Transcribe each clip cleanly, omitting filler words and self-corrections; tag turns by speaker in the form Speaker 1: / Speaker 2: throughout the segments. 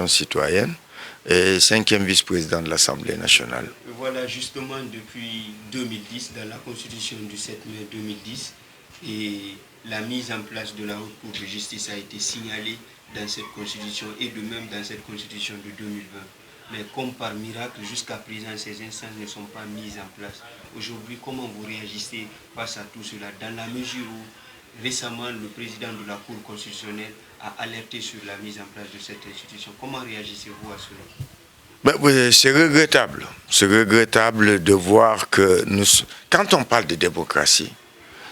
Speaker 1: citoyenne et 5e vice-président de l'Assemblée nationale.
Speaker 2: Voilà, justement, depuis 2010, dans la Constitution du 7 mai 2010, et la mise en place de la Haute Cour de justice a été signalée dans cette Constitution et de même dans cette Constitution de 2020. Mais comme par miracle, jusqu'à présent, ces instances ne sont pas mises en place. Aujourd'hui, comment vous réagissez face à tout cela, dans la mesure où récemment le président de la Cour constitutionnelle a alerté sur la mise en place de cette institution? Comment réagissez-vous à cela?
Speaker 1: Oui, c'est regrettable. C'est regrettable de voir que quand on parle de démocratie,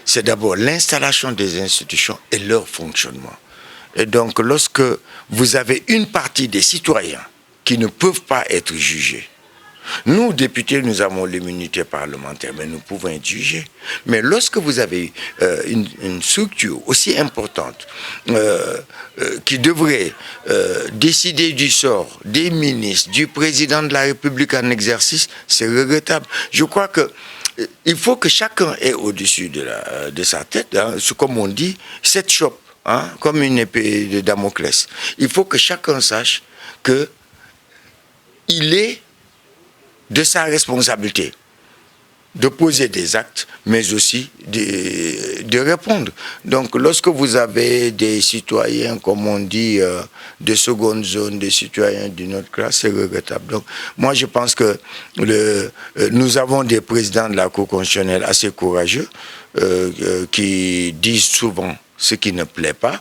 Speaker 1: c'est d'abord l'installation des institutions et leur fonctionnement. Et donc, lorsque vous avez une partie des citoyens qui ne peuvent pas être jugés, nous, députés, nous avons l'immunité parlementaire, mais nous pouvons être jugés. Mais lorsque vous avez une structure aussi importante qui devrait décider du sort des ministres, du président de la République en exercice, c'est regrettable. Je crois que il faut que chacun ait au-dessus de sa tête, hein, comme on dit, cette chope, hein, comme une épée de Damoclès. Il faut que chacun sache que il est de sa responsabilité de poser des actes, mais aussi de répondre. Donc, lorsque vous avez des citoyens, comme on dit, de seconde zone, des citoyens d'une autre classe, c'est regrettable. Donc, moi, je pense que nous avons des présidents de la Cour constitutionnelle assez courageux, qui disent souvent ce qui ne plaît pas,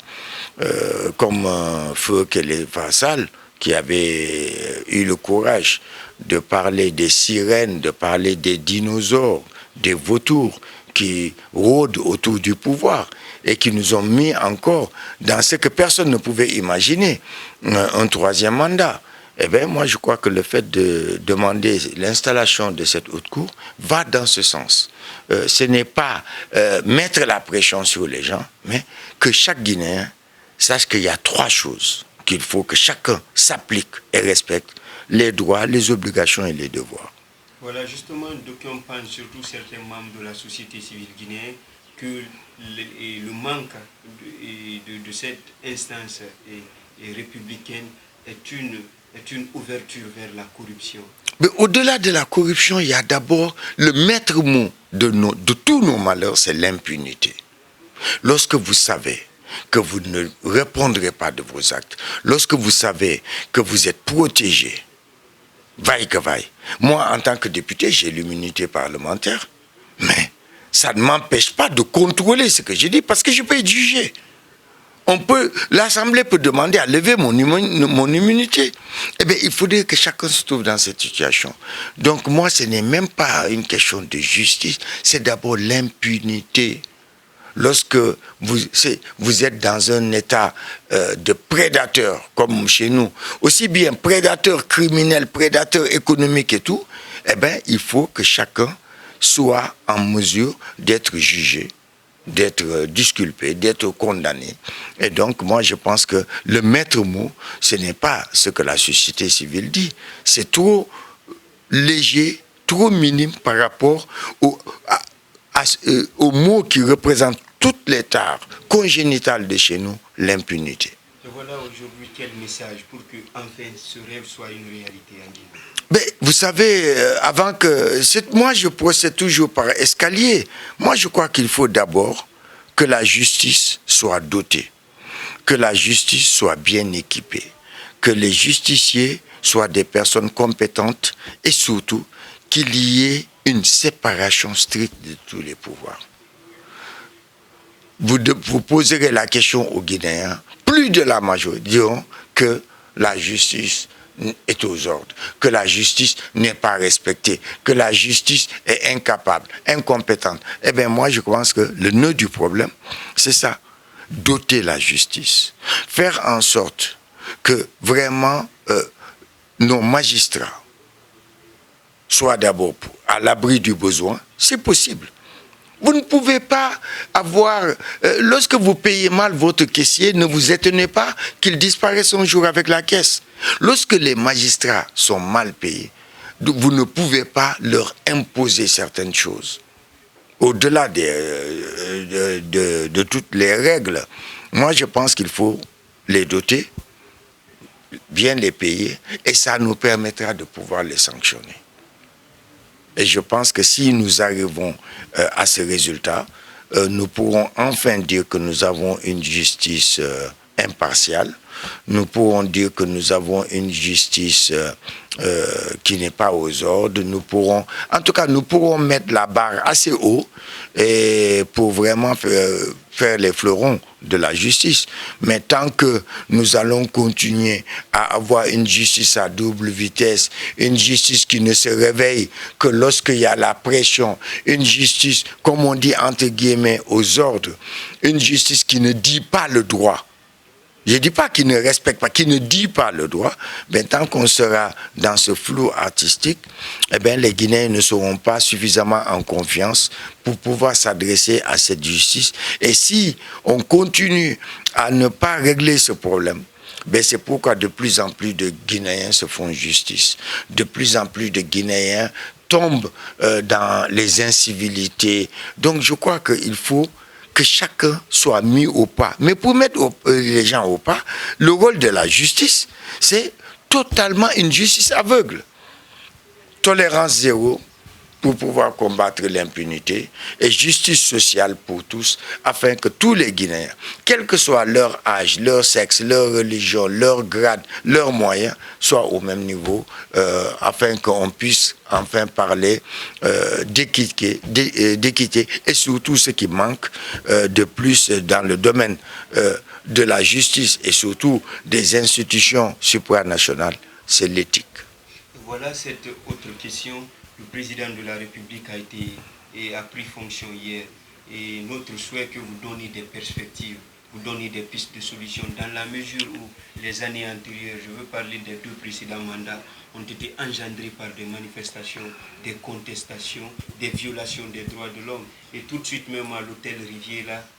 Speaker 1: comme Feu Kélé Fassal, qui avait eu le courage de parler des sirènes, de parler des dinosaures, des vautours qui rôdent autour du pouvoir et qui nous ont mis encore dans ce que personne ne pouvait imaginer, un troisième mandat. Eh bien, moi, je crois que le fait de demander l'installation de cette haute cour va dans ce sens. Ce n'est pas mettre la pression sur les gens, mais que chaque Guinéen sache qu'il y a trois choses qu'il faut que chacun s'applique et respecte: les droits, les obligations et les devoirs.
Speaker 2: Voilà, justement, d'aucuns pensent, surtout certains membres de la société civile guinéenne, que le manque de cette instance républicaine est une ouverture vers la corruption.
Speaker 1: Mais au-delà de la corruption, il y a d'abord le maître mot de tous nos malheurs, c'est l'impunité. Lorsque vous savez que vous ne répondrez pas de vos actes, lorsque vous savez que vous êtes protégé, vaille que vaille. Moi, en tant que député, j'ai l'immunité parlementaire, mais ça ne m'empêche pas de contrôler ce que je dis, parce que je peux être jugé. L'Assemblée peut demander à lever mon immunité. Eh bien, il faudrait que chacun se trouve dans cette situation. Donc moi, ce n'est même pas une question de justice, c'est d'abord l'impunité. Lorsque vous êtes dans un état de prédateur, comme chez nous, aussi bien prédateur criminel, prédateur économique et tout, eh bien, il faut que chacun soit en mesure d'être jugé, d'être disculpé, d'être condamné. Et donc, moi, je pense que le maître mot, ce n'est pas ce que la société civile dit. C'est trop léger, trop minime par rapport au mot qui représente toutes les tares congénitales de chez nous, l'impunité.
Speaker 2: Et voilà aujourd'hui quel message pour que enfin ce rêve soit une réalité en Guinée?
Speaker 1: Mais vous savez, avant que... Moi, je procède toujours par escalier. Moi, je crois qu'il faut d'abord que la justice soit dotée, que la justice soit bien équipée, que les justiciers soient des personnes compétentes et surtout qu'il y ait une séparation stricte de tous les pouvoirs. Vous poserez la question aux Guinéens, plus de la majorité diront que la justice est aux ordres, que la justice n'est pas respectée, que la justice est incapable, incompétente. Eh bien, moi, je pense que le nœud du problème, c'est ça. Doter la justice. Faire en sorte que vraiment nos magistrats soient d'abord à l'abri du besoin. C'est possible. Vous ne pouvez pas avoir... lorsque vous payez mal votre caissier, ne vous étonnez pas qu'il disparaisse un jour avec la caisse. Lorsque les magistrats sont mal payés, vous ne pouvez pas leur imposer certaines choses. Au-delà de toutes les règles, moi je pense qu'il faut les doter bien les payer et ça nous permettra de pouvoir les sanctionner. Et je pense que si nous arrivons à ce résultat, nous pourrons enfin dire que nous avons une justice impartiale. Nous pourrons dire que nous avons une justice qui n'est pas aux ordres. Nous pourrons mettre la barre assez haut et pour vraiment faire les fleurons de la justice. Mais tant que nous allons continuer à avoir une justice à double vitesse, une justice qui ne se réveille que lorsqu'il y a la pression, une justice, comme on dit entre guillemets, aux ordres, une justice qui ne dit pas le droit, je ne dis pas qu'il ne respecte pas, qu'il ne dit pas le droit, mais tant qu'on sera dans ce flou artistique, eh bien, les Guinéens ne seront pas suffisamment en confiance pour pouvoir s'adresser à cette justice. Et si on continue à ne pas régler ce problème, ben c'est pourquoi de plus en plus de Guinéens se font justice. De plus en plus de Guinéens tombent dans les incivilités. Donc je crois qu'il faut que chacun soit mis au pas. Mais pour mettre les gens au pas, le rôle de la justice, c'est totalement une justice aveugle. Tolérance zéro pour pouvoir combattre l'impunité et justice sociale pour tous, afin que tous les Guinéens, quel que soit leur âge, leur sexe, leur religion, leur grade, leurs moyens, soient au même niveau, afin qu'on puisse enfin parler d'équité et surtout ce qui manque de plus dans le domaine de la justice et surtout des institutions supranationales, c'est l'éthique.
Speaker 2: Voilà cette autre question. Le président de la République a pris fonction hier et notre souhait est que vous donniez des perspectives, vous donniez des pistes de solutions dans la mesure où les années antérieures, je veux parler des 2 précédents mandats, ont été engendrés par des manifestations, des contestations, des violations des droits de l'homme. Et tout de suite même à l'hôtel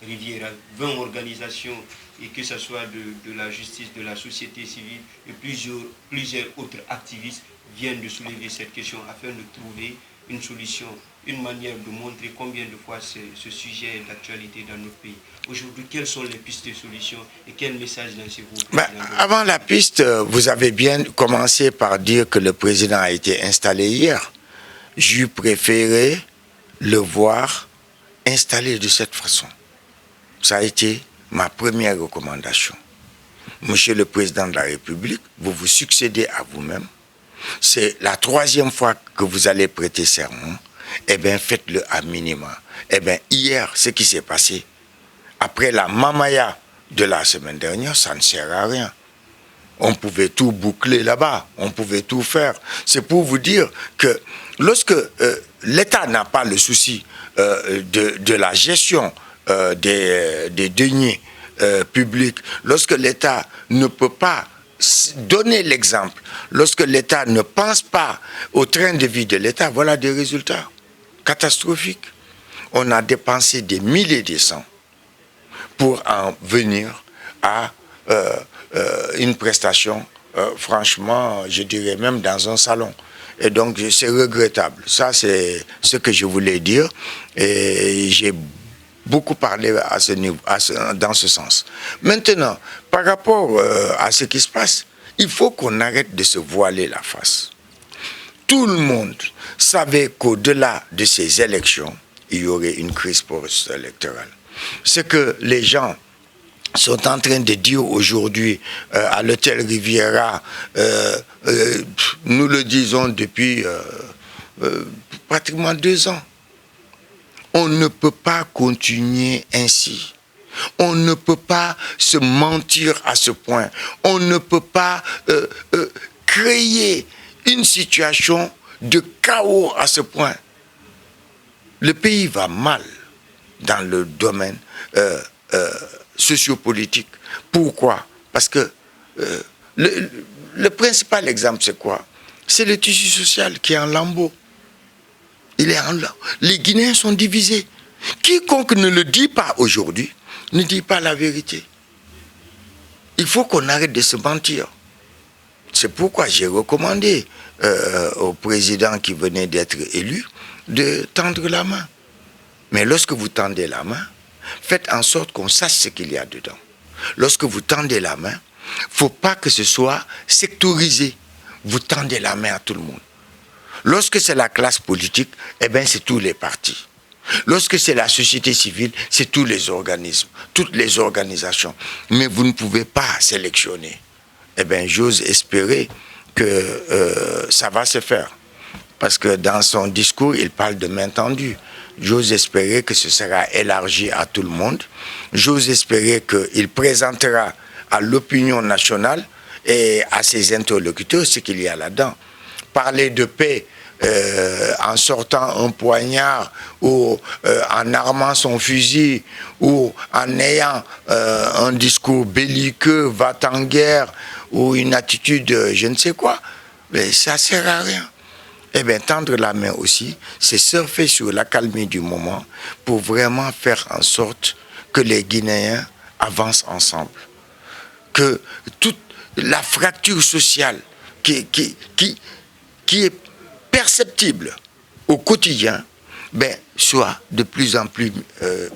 Speaker 2: Riviera, 20 organisations, et que ce soit de la justice, de la société civile et plusieurs autres activistes viennent de soulever cette question afin de trouver une solution, une manière de montrer combien de fois ce sujet est d'actualité dans notre pays. Aujourd'hui, quelles sont les pistes de solution et quel message lancez-vous?
Speaker 1: Avant la piste, vous avez bien commencé par dire que le président a été installé hier. J'eus préféré le voir installé de cette façon. Ça a été ma première recommandation. Monsieur le Président de la République, vous vous succédez à vous-même. C'est la 3e fois que vous allez prêter serment. Eh bien, faites-le à minima. Eh bien, hier, ce qui s'est passé, après la mamaya de la semaine dernière, ça ne sert à rien. On pouvait tout boucler là-bas, on pouvait tout faire. C'est pour vous dire que lorsque l'État n'a pas le souci de la gestion des deniers publics, lorsque l'État ne peut pas donner l'exemple, lorsque l'État ne pense pas au train de vie de l'État, voilà des résultats catastrophiques. On a dépensé des milliers de cents pour en venir à une prestation, franchement, je dirais même dans un salon. Et donc, c'est regrettable. Ça, c'est ce que je voulais dire. Et j'ai beaucoup parlé à ce niveau, dans ce sens. Maintenant, par rapport à ce qui se passe, il faut qu'on arrête de se voiler la face. Tout le monde savait qu'au-delà de ces élections, il y aurait une crise post-électorale. Ce que les gens sont en train de dire aujourd'hui à l'hôtel Riviera, nous le disons depuis pratiquement 2 ans. On ne peut pas continuer ainsi. On ne peut pas se mentir à ce point. On ne peut pas créer une situation de chaos à ce point. Le pays va mal dans le domaine sociopolitique. Pourquoi? Parce que le principal exemple, c'est quoi? C'est le tissu social qui est en lambeaux. Les Guinéens sont divisés. Quiconque ne le dit pas aujourd'hui ne dit pas la vérité. Il faut qu'on arrête de se mentir. C'est pourquoi j'ai recommandé au président qui venait d'être élu de tendre la main. Mais lorsque vous tendez la main, faites en sorte qu'on sache ce qu'il y a dedans. Lorsque vous tendez la main, Il ne faut pas que ce soit sectorisé. Vous tendez la main à tout le monde. Lorsque c'est la classe politique, eh bien, c'est tous les partis. Lorsque c'est la société civile, c'est tous les organismes, toutes les organisations. Mais vous ne pouvez pas sélectionner. Eh bien, j'ose espérer que ça va se faire. Parce que dans son discours, il parle de main tendue. J'ose espérer que ce sera élargi à tout le monde. J'ose espérer qu'il présentera à l'opinion nationale et à ses interlocuteurs ce qu'il y a là-dedans. Parler de paix en sortant un poignard ou en armant son fusil ou en ayant un discours belliqueux, va-t-en-guerre ou une attitude je ne sais quoi, mais ça ne sert à rien. Eh bien, tendre la main aussi, c'est surfer sur l'accalmie du moment pour vraiment faire en sorte que les Guinéens avancent ensemble. Que toute la fracture sociale qui est perceptible au quotidien, ben, soit de plus en plus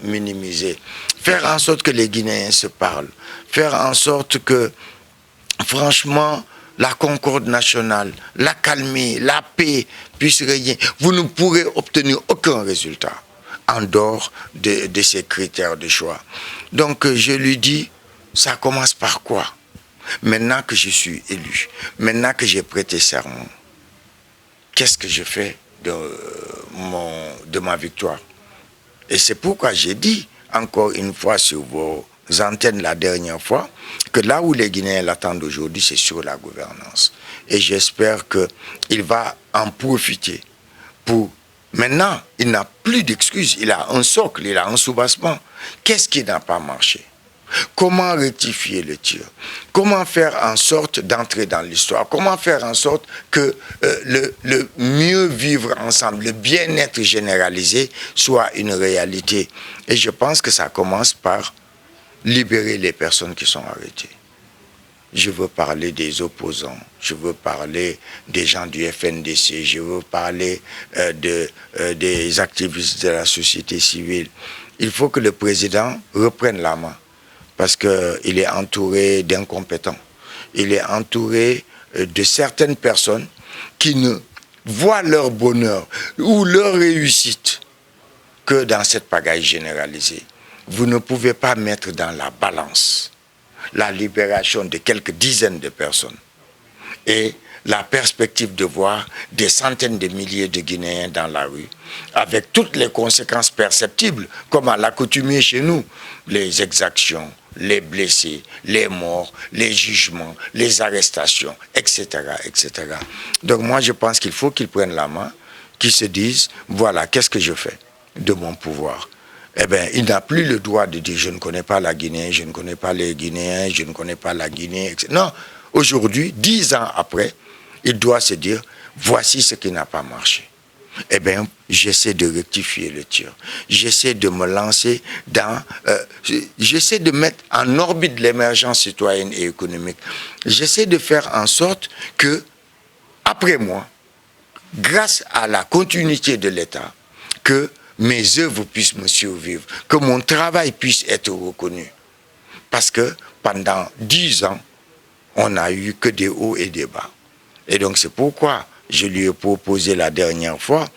Speaker 1: minimisée. Faire en sorte que les Guinéens se parlent. Faire en sorte que, franchement, la concorde nationale, l'accalmie, la paix puissent régner. Vous ne pourrez obtenir aucun résultat en dehors de ces critères de choix. Donc je lui dis, ça commence par quoi? Maintenant que je suis élu, maintenant que j'ai prêté serment, qu'est-ce que je fais de ma victoire? Et c'est pourquoi j'ai dit, encore une fois sur vos antennes la dernière fois, que là où les Guinéens l'attendent aujourd'hui, c'est sur la gouvernance. Et j'espère qu'il va en profiter pour... Maintenant, il n'a plus d'excuses, il a un socle, il a un soubassement. Qu'est-ce qui n'a pas marché? Comment rectifier le tir? Comment faire en sorte d'entrer dans l'histoire? Comment faire en sorte que le mieux vivre ensemble, le bien-être généralisé soit une réalité? Et je pense que ça commence par libérer les personnes qui sont arrêtées. Je veux parler des opposants, je veux parler des gens du FNDC, je veux parler des activistes de la société civile. Il faut que le président reprenne la main parce qu'il est entouré d'incompétents. Il est entouré de certaines personnes qui ne voient leur bonheur ou leur réussite que dans cette pagaille généralisée. Vous ne pouvez pas mettre dans la balance la libération de quelques dizaines de personnes et la perspective de voir des centaines de milliers de Guinéens dans la rue, avec toutes les conséquences perceptibles, comme à l'accoutumée chez nous, les exactions, les blessés, les morts, les jugements, les arrestations, etc., etc. Donc moi, je pense qu'il faut qu'ils prennent la main, qu'ils se disent, voilà, qu'est-ce que je fais de mon pouvoir? Eh bien, il n'a plus le droit de dire « je ne connais pas la Guinée, je ne connais pas les Guinéens, je ne connais pas la Guinée », etc. Non, aujourd'hui, 10 ans après, il doit se dire « voici ce qui n'a pas marché ». Eh bien, j'essaie de rectifier le tir. J'essaie de me lancer dans... j'essaie de mettre en orbite l'émergence citoyenne et économique. J'essaie de faire en sorte que, après moi, grâce à la continuité de l'État, que mes œuvres puissent me survivre, que mon travail puisse être reconnu. Parce que pendant 10 ans, on n'a eu que des hauts et des bas. Et donc c'est pourquoi je lui ai proposé la dernière fois,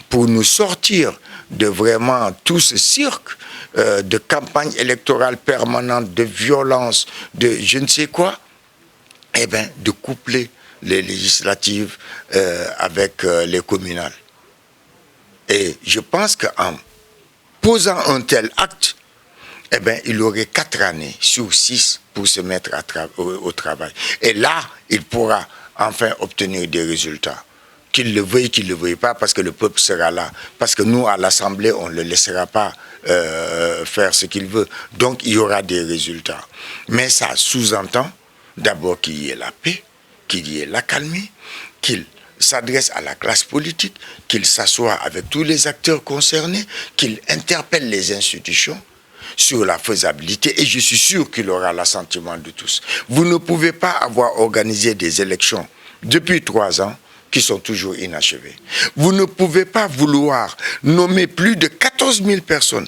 Speaker 1: pour nous sortir de vraiment tout ce cirque de campagne électorale permanente, de violence, de je ne sais quoi, eh bien de coupler les législatives avec les communales. Et je pense qu'en posant un tel acte, eh bien, il aurait 4 années sur 6 pour se mettre au travail. Et là, il pourra enfin obtenir des résultats. Qu'il le veuille, qu'il ne le veuille pas, parce que le peuple sera là. Parce que nous, à l'Assemblée, on ne le laissera pas faire ce qu'il veut. Donc, il y aura des résultats. Mais ça sous-entend d'abord qu'il y ait la paix, qu'il y ait l'accalmie, qu'il s'adresse à la classe politique, qu'il s'assoie avec tous les acteurs concernés, qu'il interpelle les institutions sur la faisabilité, et je suis sûr qu'il aura l'assentiment de tous. Vous ne pouvez pas avoir organisé des élections depuis 3 ans qui sont toujours inachevées. Vous ne pouvez pas vouloir nommer plus de 14 000 personnes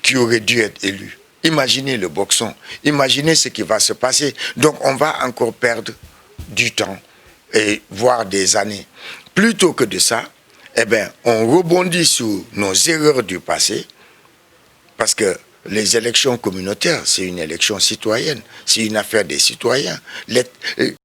Speaker 1: qui auraient dû être élues Imaginez le boxon, imaginez ce qui va se passer. Donc on va encore perdre du temps, et voire des années. Plutôt que de ça, eh bien, on rebondit sur nos erreurs du passé, parce que les élections communautaires, c'est une élection citoyenne, c'est une affaire des citoyens.